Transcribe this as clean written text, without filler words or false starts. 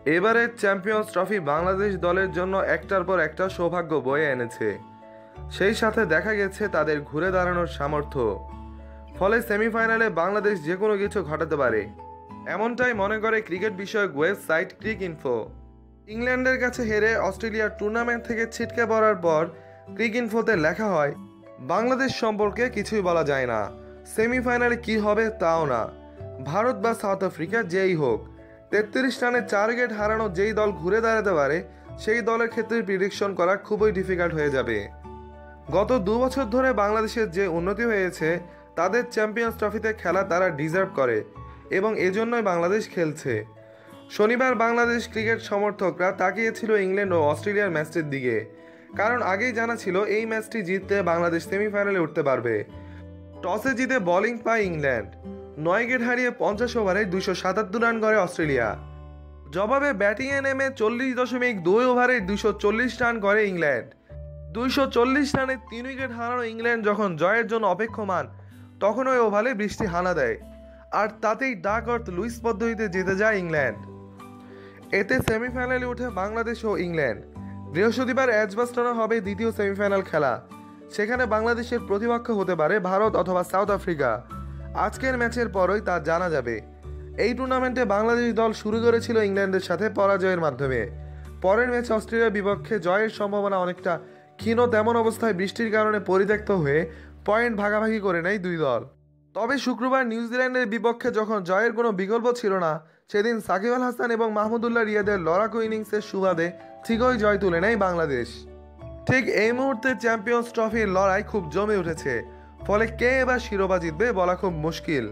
এবারের champions trophy Bangladesh দলের জন্য একটার পর একটা সৌভাগ্য বয়ে এনেছে। সেই সাথে দেখা গেছে তাদের ঘুরে দাঁড়ানোর সামর্থ্য। ফলে সেমিফাইনালে বাংলাদেশ যে কোনো কিছু ঘটাতে পারে, এমনটাই মনে করে ক্রিকেট বিষয়ক ওয়েবসাইট ক্রিকইনফো। ইংল্যান্ডের কাছে হেরে অস্ট্রেলিয়ার টুর্নামেন্ট থেকে ছিটকে পড়ার পর ক্রিকইনফোতে লেখা হয়, বাংলাদেশ সম্পর্কে কিছুই বলা যায় না, সেমিফাইনালে কি হবে তাও না। ভারত বা সাউথ আফ্রিকা যেই হোক, 33 রানে 4 উইকেট হারানো যেই দল ঘুরে দাঁড়াতে পারে সেই দলের ক্ষেত্রে প্রিডিকশন করা খুবই ডিফিকাল্ট হয়ে যাবে। গত 2 বছর ধরে বাংলাদেশের যে উন্নতি হয়েছে, তাদের চ্যাম্পিয়ন্স ট্রফিতে খেলা তারা ডিজার্ভ করে এবং এজন্যই বাংলাদেশ খেলছে। শনিবার বাংলাদেশ ক্রিকেট সমর্থকরা তাকিয়েছিল ইংল্যান্ড ও অস্ট্রেলিয়ার ম্যাচটির দিকে, কারণ আগেই জানা ছিল এই ম্যাচটি জিততে বাংলাদেশ সেমিফাইনালে উঠতে পারবে। টসে জিতে বোলিং পায় ইংল্যান্ড, 9 উইকেট হারিয়ে 50 ওভারে 277 রান করে অস্ট্রেলিয়া। জবাবে ব্যাটিংয়ে নেমে 40.2 ওভারে 240 রান করে ইংল্যান্ড। 240 রানে 3 উইকেট হারানো ইংল্যান্ড যখন জয়ের জন্য অপেক্ষমান, তখন ওই ওভালে বৃষ্টি হানা দেয়, আর তাতেই ডাক অর্থ লুইস পদ্ধতিতে জিতে যায় ইংল্যান্ড। এতে সেমিফাইনালে উঠে বাংলাদেশ ও ইংল্যান্ড। বৃহস্পতিবার এজবাস্টনে হবে দ্বিতীয় সেমিফাইনাল খেলা। সেখানে বাংলাদেশের প্রতিপক্ষ হতে পারে ভারত অথবা সাউথ আফ্রিকা। আজকের ম্যাচের পরই তা জানা যাবে। এই টুর্নামেন্টে বাংলাদেশ দল শুরু করেছিল ইংল্যান্ডের সাথে পরাজয়ের মাধ্যমে। পরের ম্যাচে অস্ট্রেলিয়ার বিপক্ষে জয়ের সম্ভাবনা অনেকটা ক্ষীণ। তেমন অবস্থায় বৃষ্টির কারণে পরিত্যক্ত হয়ে পয়েন্ট ভাগাভাগি করে নেয় দুই দল। তবে শুক্রবার নিউজিল্যান্ডের বিপক্ষে যখন জয়ের কোনো বিকল্প ছিল না, সেদিন সাকিব আল হাসান এবং মাহমুদুল্লাহ রিয়াদের লড়াকু ইনিংসের সুবাদে ঠিকই জয় তুলে নেয় বাংলাদেশ। ঠিক এই মুহূর্তে চ্যাম্পিয়ন্স ট্রফির লড়াই খুব জমে উঠেছে, ফলে কে এবার শিরোপা জিতবে বলা খুব মুশকিল।